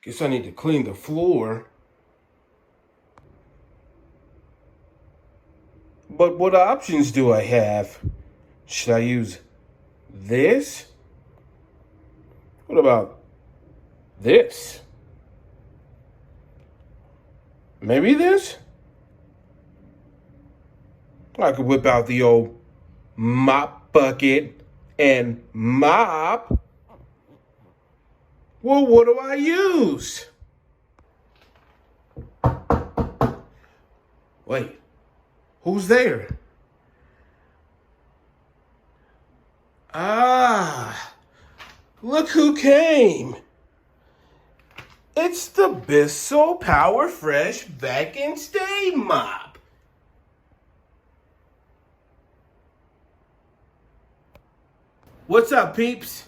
Guess I need to clean the floor. But what options do I have? Should I use this? What about this? Maybe this? I could whip out the old mop bucket and mop. Well, what do I use? Wait, who's there? Ah, look who came. It's the Bissell Power Fresh Vac and Stain Mop. What's up, peeps?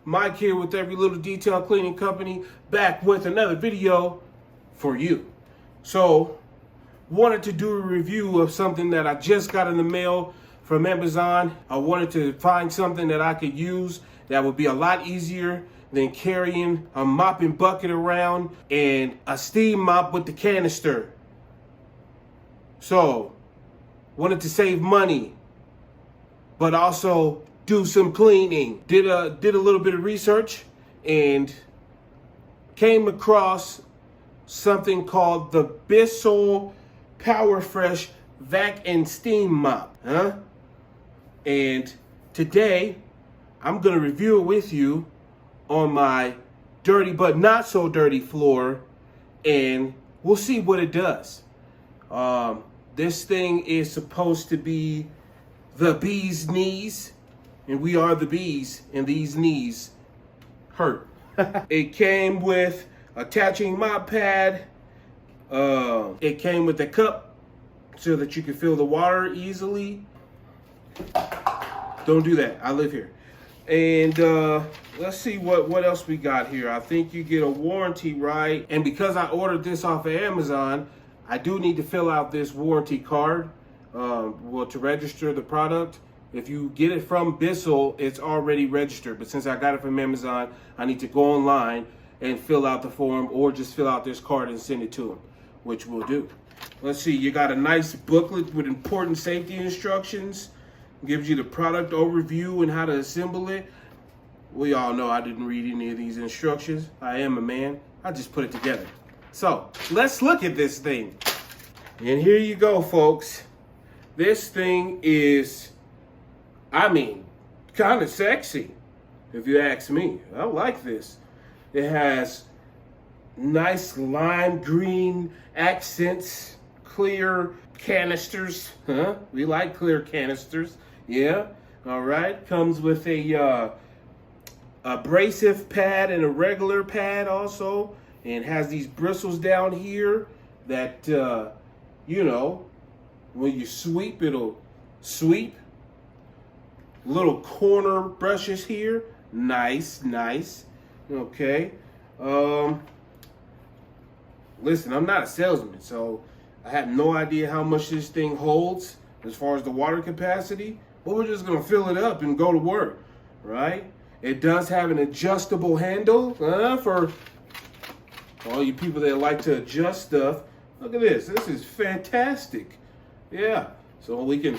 Mike here with Every Little Detail Cleaning Company, back with another video for you. So, wanted to do a review of something that I just got in the mail from Amazon. I wanted to find something that I could use that would be a lot easier than carrying a mopping bucket around and a steam mop with the canister. So, wanted to save money, but also do some cleaning. Did a little bit of research and came across something called the Bissell Power Fresh Vac and Steam Mop. And today I'm gonna review it with you on my dirty but not so dirty floor, and we'll see what it does. This thing is supposed to be the bee's knees, and we are the bees, and these knees hurt. It came with attaching mop pad. It came with a cup so that you can fill the water easily. Don't do that, I live here. And let's see what else we got here. I think you get a warranty, right? And because I ordered this off of Amazon, I do need to fill out this warranty card to register the product. If you get it from Bissell, it's already registered. But since I got it from Amazon, I need to go online and fill out the form, or just fill out this card and send it to them, which we'll do. Let's see, you got a nice booklet with important safety instructions. Gives you the product overview and how to assemble it. We all know I didn't read any of these instructions. I am a man. I just put it together. So, let's look at this thing. And here you go, folks. This thing is, kind of sexy, if you ask me. I like this. It has nice lime green accents, clear canisters. We like clear canisters. Yeah, all right. Comes with a abrasive pad and a regular pad also, and has these bristles down here that, when you sweep, it'll sweep. Little corner brushes here. Nice. Okay. Listen, I'm not a salesman, so I have no idea how much this thing holds as far as the water capacity, but we're just gonna fill it up and go to work, right? It does have an adjustable handle for all you people that like to adjust stuff. Look at this. This is fantastic. Yeah. So we can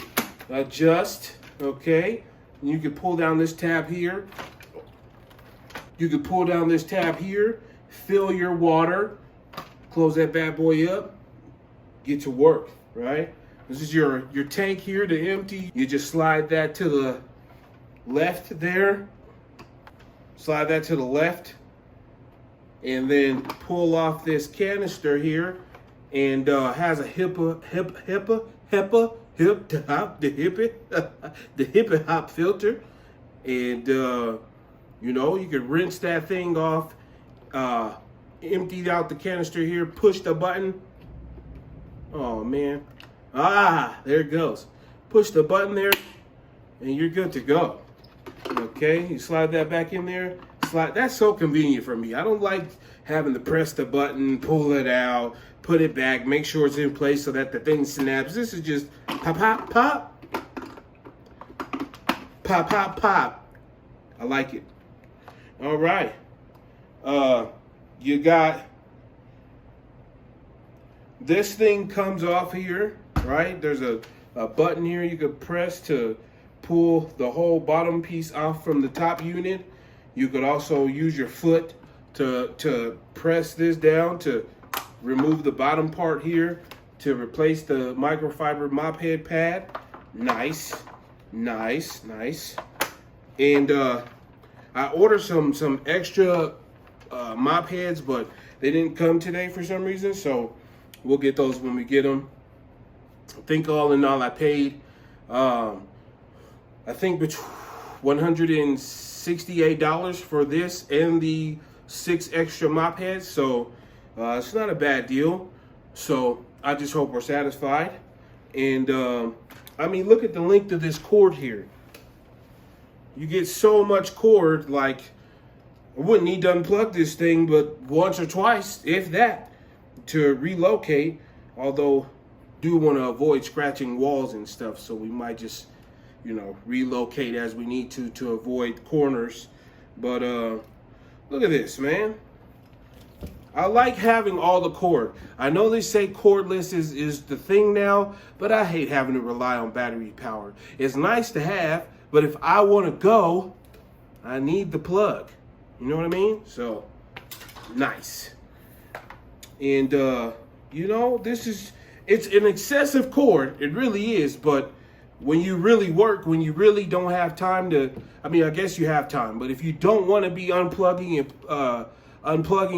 adjust, okay? And you can pull down this tab here. Fill your water, close that bad boy up, get to work, right? This is your tank here to empty. You just slide that to the left there. Slide that to the left. And then pull off this canister here. And has a hip hop filter. And you can rinse that thing off. Empty out the canister here, push the button. Oh man. There it goes. Push the button there and you're good to go. Okay, you slide that back in there. That's so convenient for me. I don't like having to press the button, pull it out, put it back, make sure it's in place so that the thing snaps. This is just pop, pop, pop. Pop, pop, pop. I like it. All right. you got this thing comes off here, right? There's a button here you could press to pull the whole bottom piece off from the top unit. You could also use your foot to press this down to remove the bottom part here to replace the microfiber mop head pad. Nice, nice, nice. And I ordered some extra mop heads, but they didn't come today for some reason, so we'll get those when we get them. I think all in all I paid, I think between $168 for this and the 6 extra mop heads, so it's not a bad deal. So I just hope we're satisfied. And I mean, look at the length of this cord here. You get so much cord, like I wouldn't need to unplug this thing but once or twice, if that, to relocate. Although do want to avoid scratching walls and stuff, so we might just, you know, relocate as we need to avoid corners. But look at this, man. I like having all the cord. I know they say cordless is the thing now, but I hate having to rely on battery power. It's nice to have, but if I want to go, I need the plug. You know what I mean? So, nice. And, you know, it's an excessive cord. It really is. But when you really work, when you really don't have time to, I mean, I guess you have time, but if you don't want to be unplugging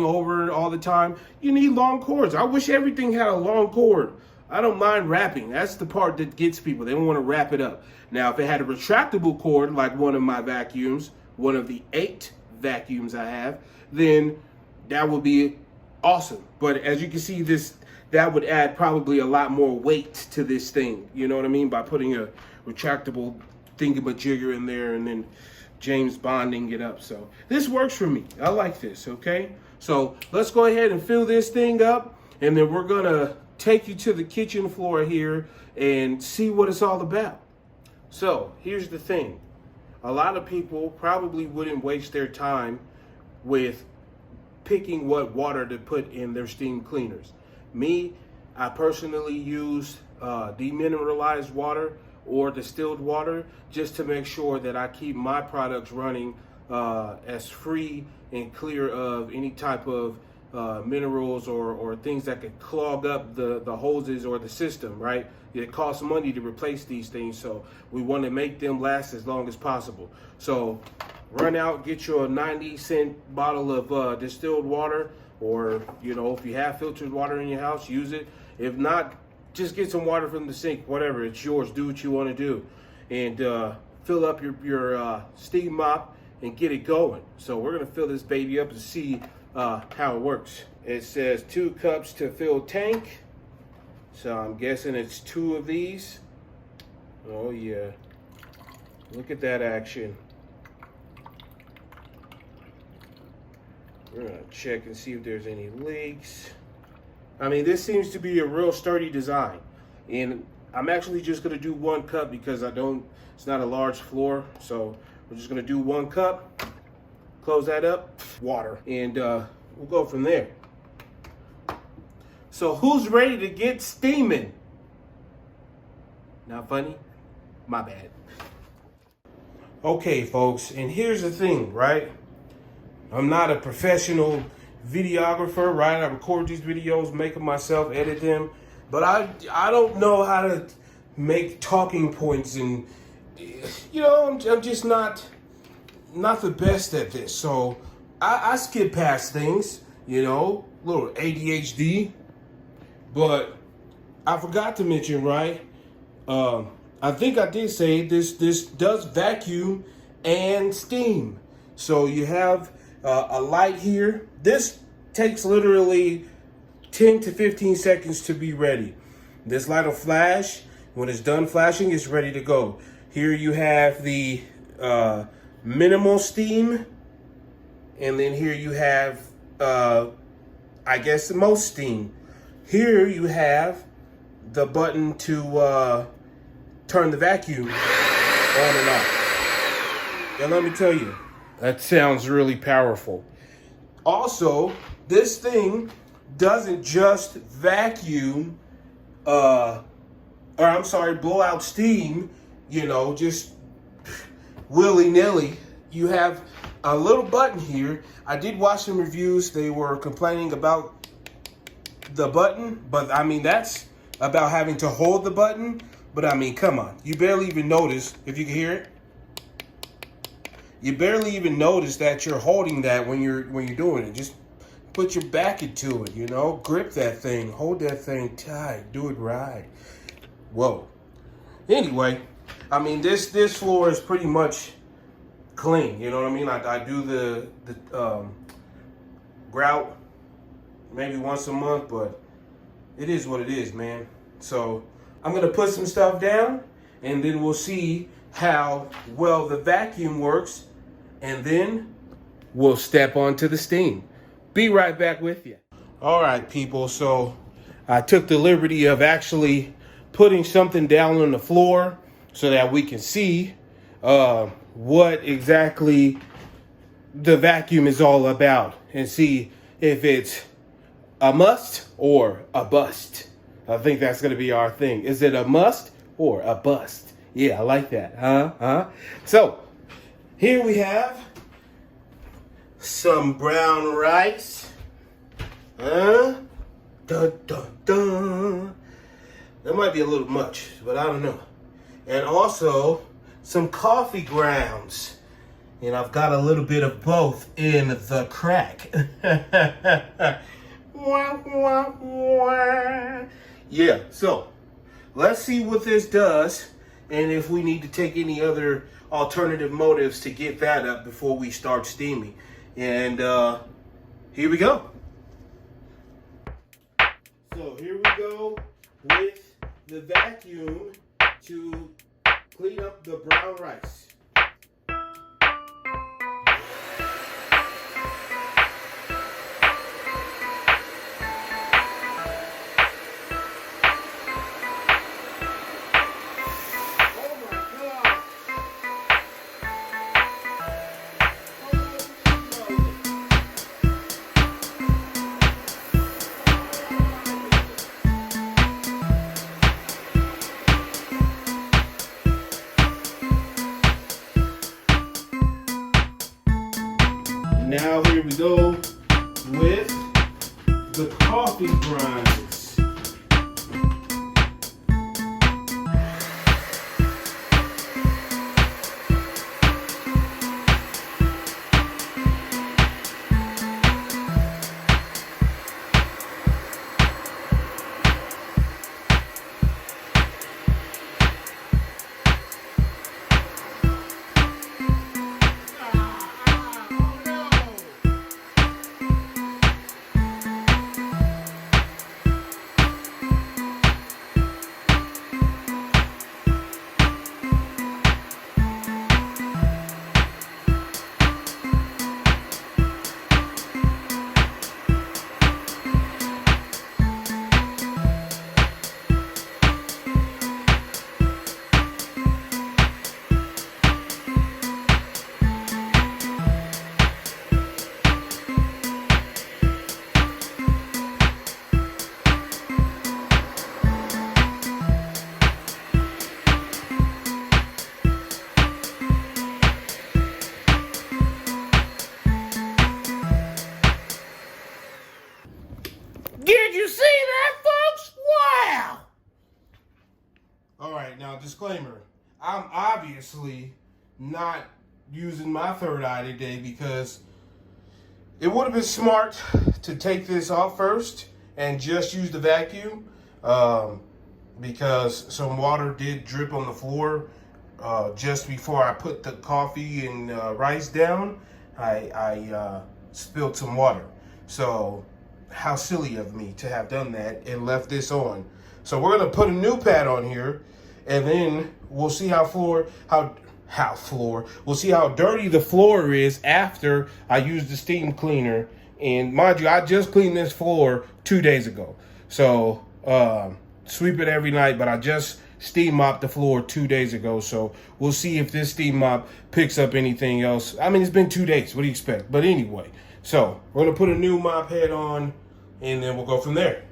over all the time, you need long cords. I wish everything had a long cord. I don't mind wrapping. That's the part that gets people. They don't want to wrap it up. Now, if it had a retractable cord, like one of my vacuums, one of the 8 vacuums I have, then that would be awesome. But as you can see, that would add probably a lot more weight to this thing. You know what I mean? By putting a retractable thingamajigger in there and then James Bonding it up. So this works for me. I like this, okay? So let's go ahead and fill this thing up, and then we're gonna take you to the kitchen floor here and see what it's all about. So here's the thing. A lot of people probably wouldn't waste their time with picking what water to put in their steam cleaners. Me, I personally use demineralized water or distilled water just to make sure that I keep my products running as free and clear of any type of minerals or things that could clog up the hoses or the system, right? It costs money to replace these things, so we want to make them last as long as possible. So run out, get your 90-cent bottle of distilled water, or, you know, if you have filtered water in your house, use it. If not, just get some water from the sink, whatever, it's yours, do what you want to do. And fill up your steam mop and get it going. So we're gonna fill this baby up and see how it works. It says 2 cups to fill tank. So I'm guessing it's 2 of these. Oh yeah, look at that action. We're gonna check and see if there's any leaks. I mean, this seems to be a real sturdy design. And I'm actually just gonna do 1 cup because it's not a large floor. So we're just gonna do 1 cup, close that up, water, and we'll go from there. So who's ready to get steaming? Not funny? My bad. Okay, folks, and here's the thing, right? I'm not a professional videographer, right? I record these videos, make them myself, edit them, but I don't know how to make talking points, and you know, I'm just not the best at this. So I skip past things, you know, little ADHD. But I forgot to mention, right? I think I did say this does vacuum and steam. So you have a light here. This takes literally 10 to 15 seconds to be ready. This light will flash. When it's done flashing, it's ready to go. Here you have the minimal steam. And then here you have, I guess, the most steam. Here you have the button to turn the vacuum on and off. And let me tell you, that sounds really powerful. Also, this thing doesn't just vacuum, blow out steam, just willy-nilly. You have a little button here. I did watch some reviews. They were complaining about the button, but I mean, that's about having to hold the button. But I mean, come on. You barely even notice, if you can hear it. You barely even notice that you're holding that when you're doing it. Just put your back into it, grip that thing, hold that thing tight, do it right. Whoa. Anyway, I mean, this floor is pretty much clean. You know what I mean? I do the grout maybe once a month, but it is what it is, man. So I'm gonna put some stuff down, and then we'll see how well the vacuum works, and then we'll step onto the steam. Be right back with you. All right, people. So I took the liberty of actually putting something down on the floor so that we can see what exactly the vacuum is all about, and see if it's a must or a bust. I think that's going to be our thing. Is it a must or a bust? Yeah, I like that. Huh? So here we have some brown rice. Dun, dun, dun. That might be a little much, but I don't know. And also some coffee grounds. And I've got a little bit of both in the crack. Yeah, so let's see what this does, and if we need to take any other alternative motives to get that up before we start steaming. And here we go. So here we go with the vacuum to clean up the brown rice. Now here we go with the coffee grinds. Did you see that, folks? Wow! All right, now disclaimer. I'm obviously not using my third eye today because it would have been smart to take this off first and just use the vacuum because some water did drip on the floor just before I put the coffee and rice down. I spilled some water. So how silly of me to have done that and left this on. So we're gonna put a new pad on here, and then we'll see we'll see how dirty the floor is after I use the steam cleaner. And mind you, I just cleaned this floor 2 days ago. So sweep it every night, but I just steam mopped the floor 2 days ago. So we'll see if this steam mop picks up anything else. I mean, it's been 2 days. What do you expect? But anyway, So we're gonna put a new mop head on, and then we'll go from there.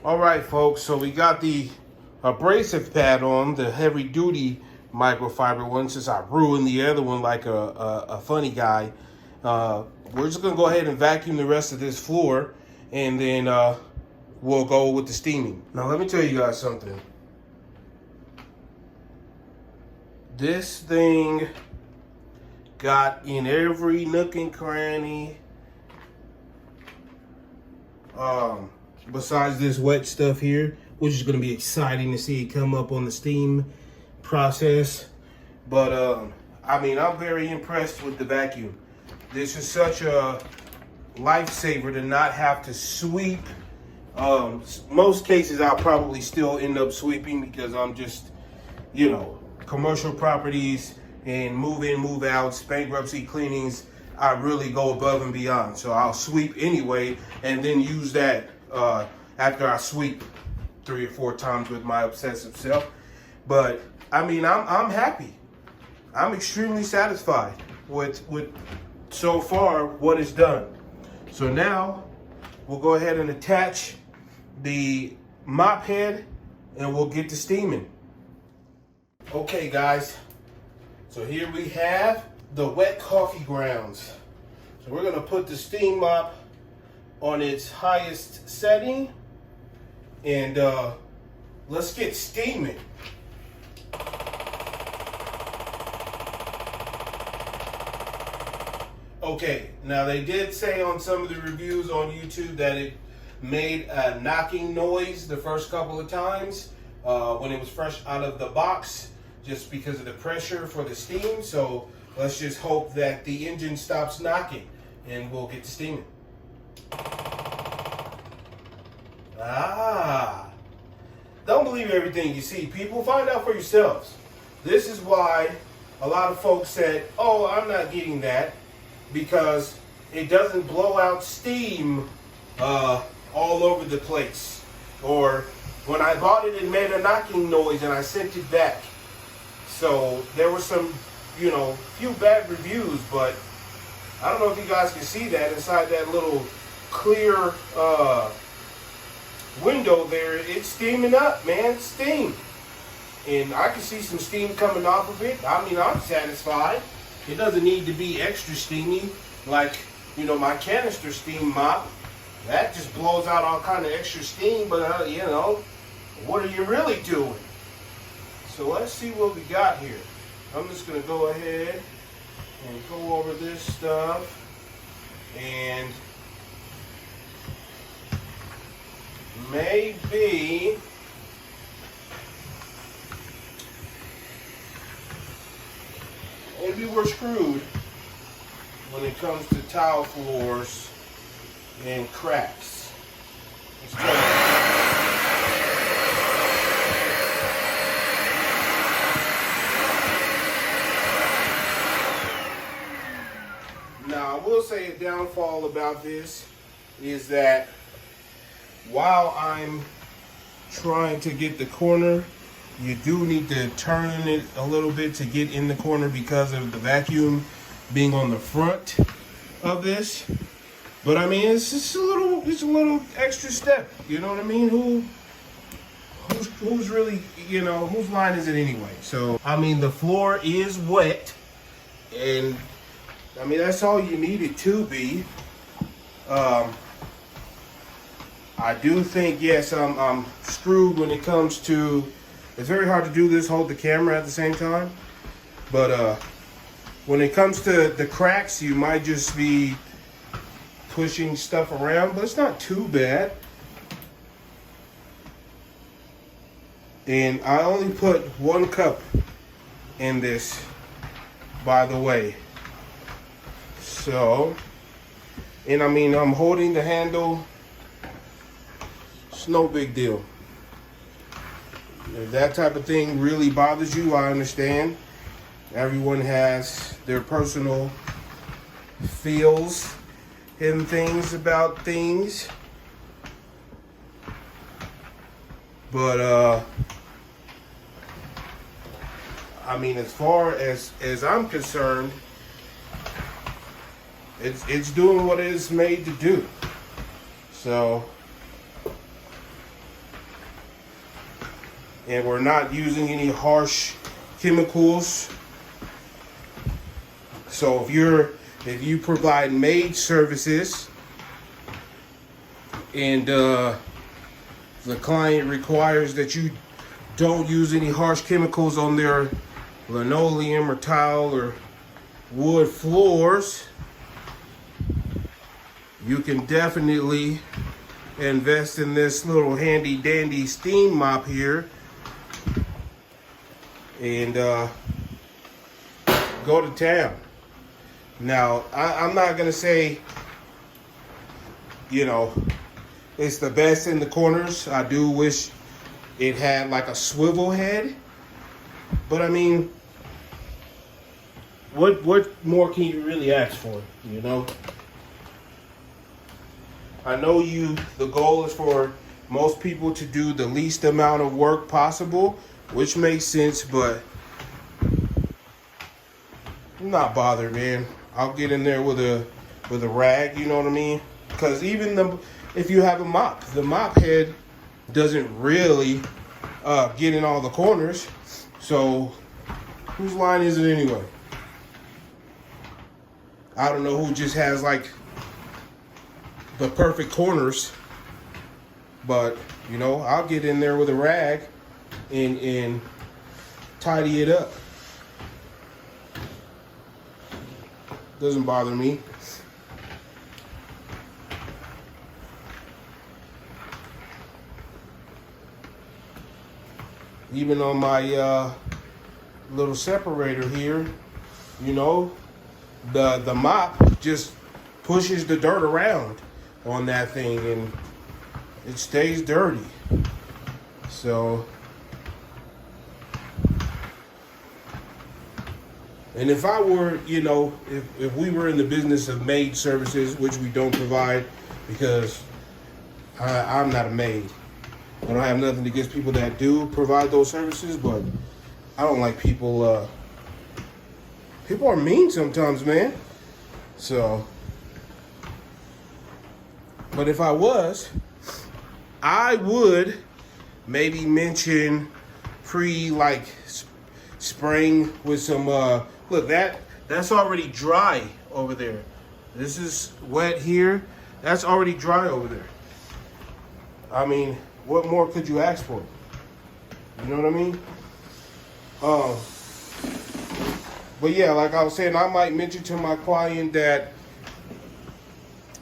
All right, folks, so we got the abrasive pad on, the heavy duty microfiber one, since I ruined the other one like a funny guy. We're just gonna go ahead and vacuum the rest of this floor, and then we'll go with the steaming. Now let me tell you guys something. This thing got in every nook and cranny. Besides this wet stuff here, which is gonna be exciting to see it come up on the steam process. But I mean, I'm very impressed with the vacuum. This is such a lifesaver to not have to sweep. Most cases I'll probably still end up sweeping because I'm just, you know, commercial properties and move in, move outs, bankruptcy cleanings, I really go above and beyond. So I'll sweep anyway and then use that after I sweep 3 or 4 times with my obsessive self. But I mean, I'm happy. I'm extremely satisfied with so far what is done. So now we'll go ahead and attach the mop head and we'll get to steaming. Okay guys, so here we have the wet coffee grounds. So we're gonna put the steam mop on its highest setting and let's get steaming. Okay, now they did say on some of the reviews on YouTube that it made a knocking noise the first couple of times when it was fresh out of the box, just because of the pressure for the steam. So let's just hope that the engine stops knocking and we'll get to steaming. Don't believe everything you see, people. Find out for yourselves. This is why a lot of folks said, oh, I'm not getting that, because it doesn't blow out steam all over the place. Or when I bought it, it made a knocking noise and I sent it back. So there were some, you know, few bad reviews, but I don't know if you guys can see that inside that little clear window there. It's steaming up, man. It's steam. And I can see some steam coming off of it. I mean, I'm satisfied. It doesn't need to be extra steamy like, you know, my canister steam mop. That just blows out all kind of extra steam, but you know, what are you really doing? So let's see what we got here. I'm just gonna go ahead and go over this stuff, and maybe we're screwed when it comes to tile floors and cracks. Let's try Now, I will say a downfall about this is that while I'm trying to get the corner, you do need to turn it a little bit to get in the corner because of the vacuum being on the front of this. But I mean, it's just a little extra step. You know what I mean? Who's really, you know, whose line is it anyway? So I mean, the floor is wet, and I mean, that's all you need it to be. I do think, yes, I'm screwed when it comes to, it's very hard to do this, hold the camera at the same time. But when it comes to the cracks, you might just be pushing stuff around, but it's not too bad. And I only put 1 cup in this, by the way. So, and I mean, I'm holding the handle. It's no big deal. If that type of thing really bothers you, I understand. Everyone has their personal feels and things about things. But I mean, as far as I'm concerned, it's doing what it's made to do. So, and we're not using any harsh chemicals. So if you provide maid services and the client requires that you don't use any harsh chemicals on their linoleum or tile or wood floors, you can definitely invest in this little handy dandy steam mop here and go to town. Now, I'm not gonna say, you know, it's the best in the corners. I do wish it had like a swivel head, but I mean, what more can you really ask for, you know? I know the goal is for most people to do the least amount of work possible, which makes sense, but I'm not bothered, man. I'll get in there with a rag, you know what I mean? Because even if you have a mop, the mop head doesn't really get in all the corners. So whose line is it anyway? I don't know who just has like the perfect corners, but you know, I'll get in there with a rag and tidy it up. Doesn't bother me. Even on my little separator here, you know, the mop just pushes the dirt around on that thing and it stays dirty. So, and if I were, you know, if we were in the business of maid services, which we don't provide because I'm not a maid. I don't have nothing against people that do provide those services, but I don't like people, people are mean sometimes, man. So, but if I was, I would maybe mention like spraying with some, look, that's already dry over there. This is wet here. That's already dry over there. I mean, what more could you ask for? You know what I mean? But yeah, like I was saying, I might mention to my client that,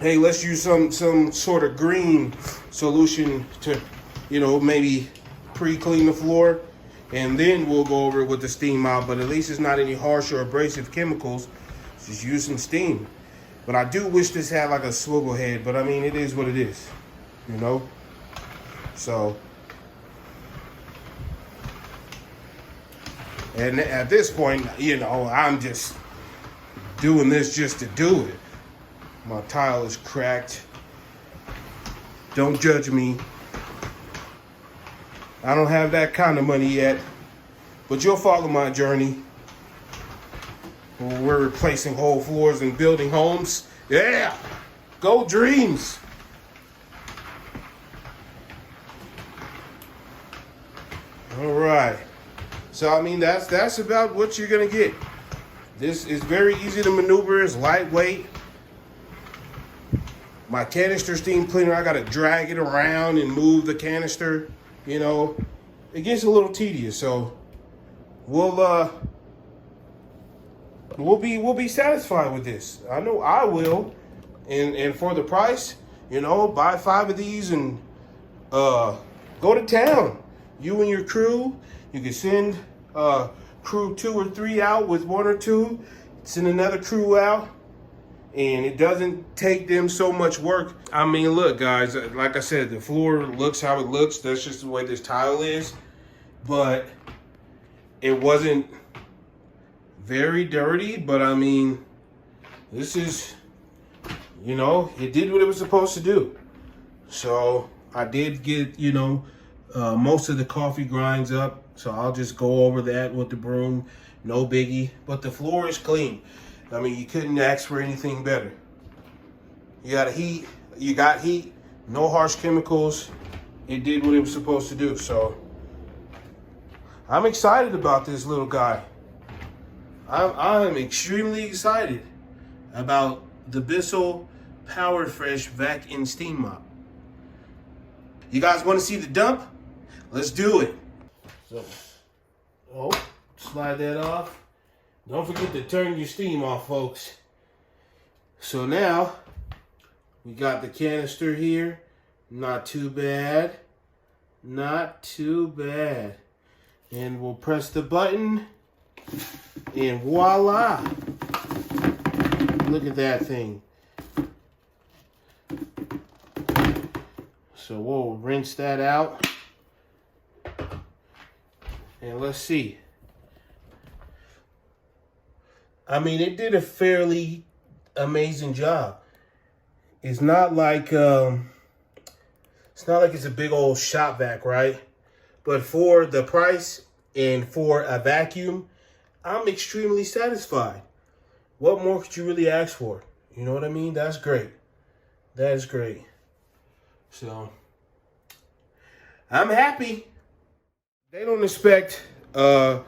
hey, let's use some sort of green solution to, you know, maybe pre-clean the floor, and then we'll go over it with the steam mop. But at least it's not any harsh or abrasive chemicals. Just use some steam. But I do wish this had like a swivel head. But I mean, it is what it is, you know. So, and at this point, you know, I'm just doing this just to do it. My tile is cracked. Don't judge me. I don't have that kind of money yet, but you'll follow my journey. We're replacing whole floors and building homes. Yeah, go dreams. All right. So, I mean, that's about what you're going to get. This is very easy to maneuver. It's lightweight. My canister steam cleaner, I got to drag it around and move the canister. You know, it gets a little tedious. So, we'll be satisfied with this. I know I will. And for the price, you know, buy 5 of these and go to town. You and your crew, you can send crew 2 or 3 out with 1 or 2, send another crew out, and it doesn't take them so much work. I mean, look, guys, like I said, the floor looks how it looks. That's just the way this tile is. But it wasn't very dirty, but I mean, this is, you know, it did what it was supposed to do. So I did get, you know, most of the coffee grinds up, so I'll just go over that with the broom. No biggie. But the floor is clean. I mean, you couldn't ask for anything better. You got heat. You got heat. No harsh chemicals. It did what it was supposed to do. So I'm excited about this little guy. I'm extremely excited about the Bissell Power Fresh Vac and Steam Mop. You guys want to see the dump? Let's do it. So, slide that off. Don't forget to turn your steam off, folks. So now, we got the canister here. Not too bad. Not too bad. And we'll press the button. And voila. Look at that thing. So we'll rinse that out. And let's see. I mean, it did a fairly amazing job. It's not like it's a big old shop vac, right? But for the price and for a vacuum, I'm extremely satisfied. What more could you really ask for? You know what I mean? That's great. That is great. So, I'm happy. They don't expect, a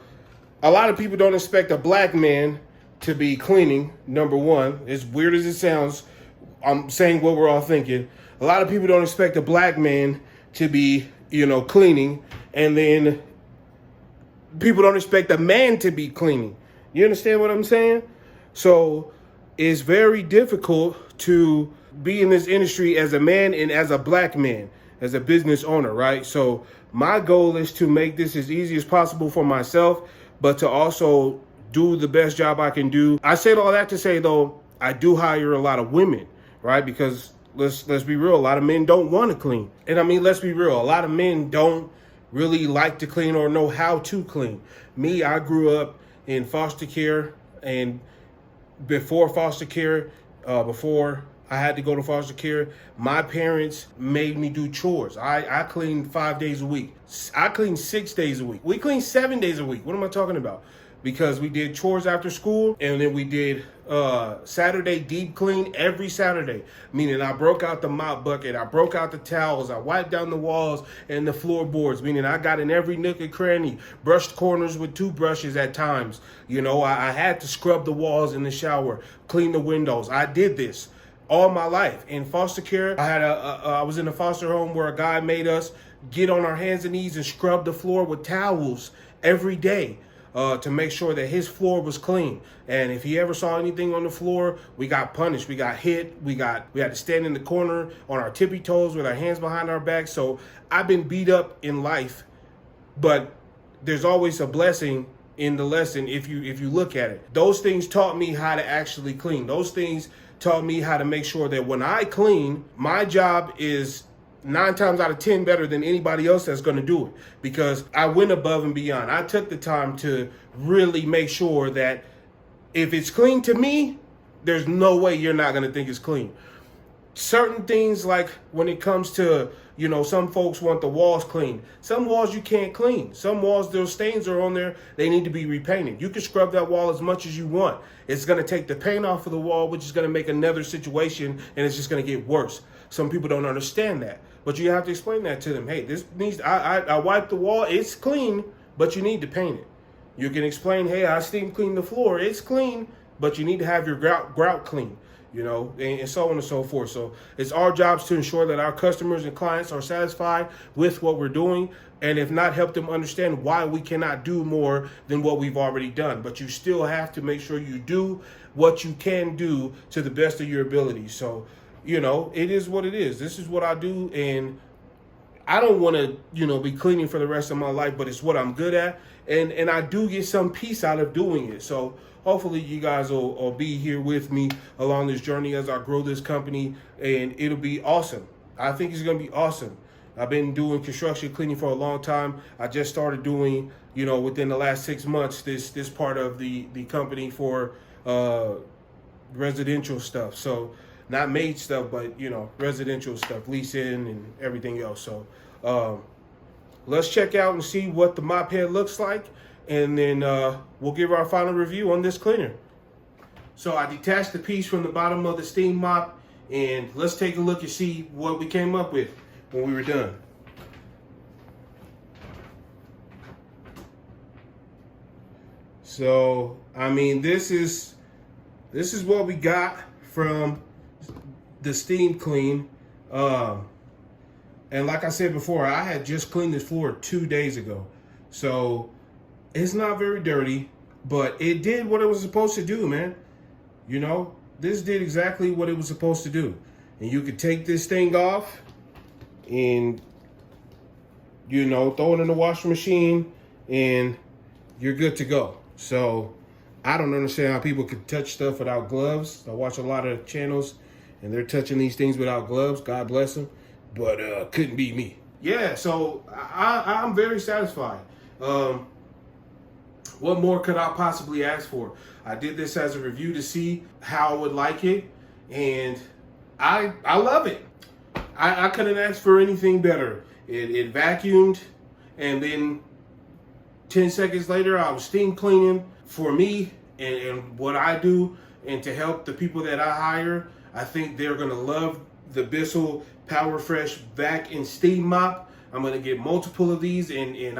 lot of people don't expect a black man to be cleaning, number one. As weird as it sounds, I'm saying what we're all thinking. A lot of people don't expect a black man to be, cleaning. And then people don't expect a man to be cleaning. You understand what I'm saying? So it's very difficult to be in this industry as a man and as a black man, as a business owner, right? So my goal is to make this as easy as possible for myself, but to also do the best job I can do. I said all that to say, though, I do hire a lot of women, right? Because let's be real, a lot of men don't want to clean. And I mean, let's be real, a lot of men don't really like to clean or know how to clean. Me, I grew up in foster care, and before foster care, before I had to go to foster care, my parents made me do chores. I cleaned 5 days a week. I cleaned 6 days a week. We cleaned 7 days a week. What am I talking about? Because we did chores after school, and then we did Saturday deep clean every Saturday. Meaning I broke out the mop bucket, I broke out the towels, I wiped down the walls and the floorboards. Meaning I got in every nook and cranny, brushed corners with toothbrushes at times. I had to scrub the walls in the shower, clean the windows. I did this all my life. In foster care, I was in a foster home where a guy made us get on our hands and knees and scrub the floor with towels every day. To make sure that his floor was clean. And if he ever saw anything on the floor, we got punished. We got hit. We had to stand in the corner on our tippy toes with our hands behind our back. So I've been beat up in life, but there's always a blessing in the lesson if you look at it. Those things taught me how to actually clean. Those things taught me how to make sure that when I clean, my job is 9 times out of 10 better than anybody else that's going to do it, because I went above and beyond. I took the time to really make sure that if it's clean to me, there's no way you're not going to think it's clean. Certain things, like when it comes to, some folks want the walls clean. Some walls you can't clean. Some walls, those stains are on there. They need to be repainted. You can scrub that wall as much as you want. It's going to take the paint off of the wall, which is going to make another situation, and it's just going to get worse. Some people don't understand that. But you have to explain that to them. Hey, this needs, I wiped the wall, it's clean, but you need to paint it. You can explain, hey, I steam cleaned the floor, it's clean, but you need to have your grout clean, and so on and so forth. So it's our jobs to ensure that our customers and clients are satisfied with what we're doing, and if not, help them understand why we cannot do more than what we've already done. But you still have to make sure you do what you can do to the best of your ability. So, it is what it is. This is what I do, and I don't want to, be cleaning for the rest of my life, but it's what I'm good at, and I do get some peace out of doing it. So hopefully you guys will be here with me along this journey as I grow this company, and it'll be awesome. I think it's going to be awesome. I've been doing construction cleaning for a long time. I just started doing, within the last 6 months, this part of the company for residential stuff. So not made stuff, but, residential stuff, leasing and everything else. So let's check out and see what the mop head looks like, and then we'll give our final review on this cleaner. So I detached the piece from the bottom of the steam mop, and let's take a look and see what we came up with when we were done. So, I mean, this is what we got from the steam clean. And like I said before, I had just cleaned this floor 2 days ago. So it's not very dirty, but it did what it was supposed to do, man. You know, this did exactly what it was supposed to do. And you could take this thing off and, you know, throw it in the washing machine and you're good to go. So I don't understand how people can touch stuff without gloves. I watch a lot of channels and they're touching these things without gloves. God bless them. But couldn't be me. Yeah, so I'm very satisfied. What more could I possibly ask for? I did this as a review to see how I would like it, and I love it. I couldn't ask for anything better. It vacuumed, and then 10 seconds later, I was steam cleaning for me and what I do, and to help the people that I hire. I think they're gonna love the Bissell Power Fresh Vac and Steam Mop. I'm gonna get multiple of these, and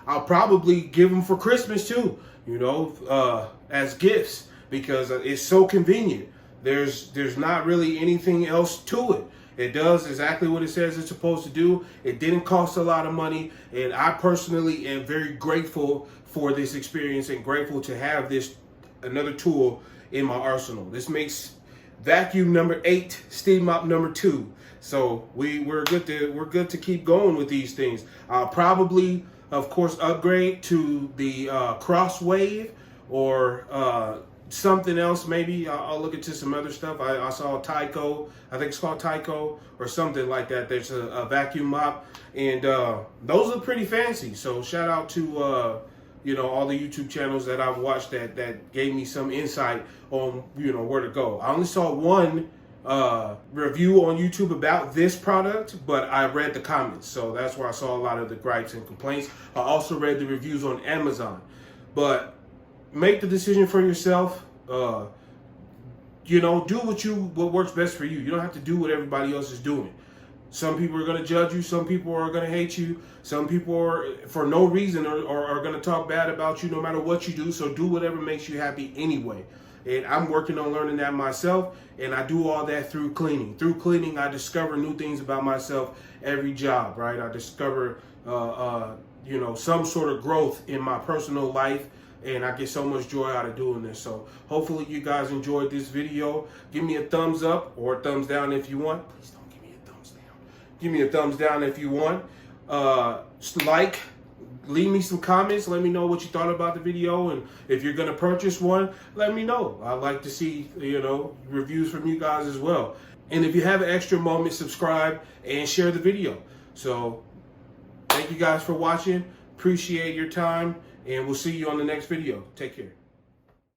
I'll probably give them for Christmas too, you know, as gifts, because it's so convenient. There's not really anything else to it. It does exactly what it says it's supposed to do. It didn't cost a lot of money, and I personally am very grateful for this experience and grateful to have this another tool in my arsenal. This makes vacuum number 8, steam mop number 2. So we're good to keep going with these things. I'll probably, of course, upgrade to the Crosswave or something else. Maybe I'll look into some other stuff. I saw Tyco. I think it's called Tyco or something like that. There's a vacuum mop, and those look pretty fancy. So shout out to you know, all the YouTube channels that I've watched that gave me some insight on, you know, where to go. I only saw one review on YouTube about this product, but I read the comments, so that's where I saw a lot of the gripes and complaints. I also read the reviews on Amazon. But make the decision for yourself. You know, do what works best for you. You don't have to do what everybody else is doing. Some people are going to judge you. Some people are going to hate you. Some people are, for no reason, are going to talk bad about you no matter what you do. So do whatever makes you happy anyway. And I'm working on learning that myself. And I do all that through cleaning. Through cleaning, I discover new things about myself every job, right? I discover, you know, some sort of growth in my personal life. And I get so much joy out of doing this. So hopefully you guys enjoyed this video. Give me a thumbs up or a thumbs down if you want. Please don't give me a thumbs down. Give me a thumbs down if you want. Like, leave me some comments. Let me know what you thought about the video. And if you're going to purchase one, let me know. I'd like to see, you know, reviews from you guys as well. And if you have an extra moment, subscribe and share the video. So thank you guys for watching. Appreciate your time. And we'll see you on the next video. Take care.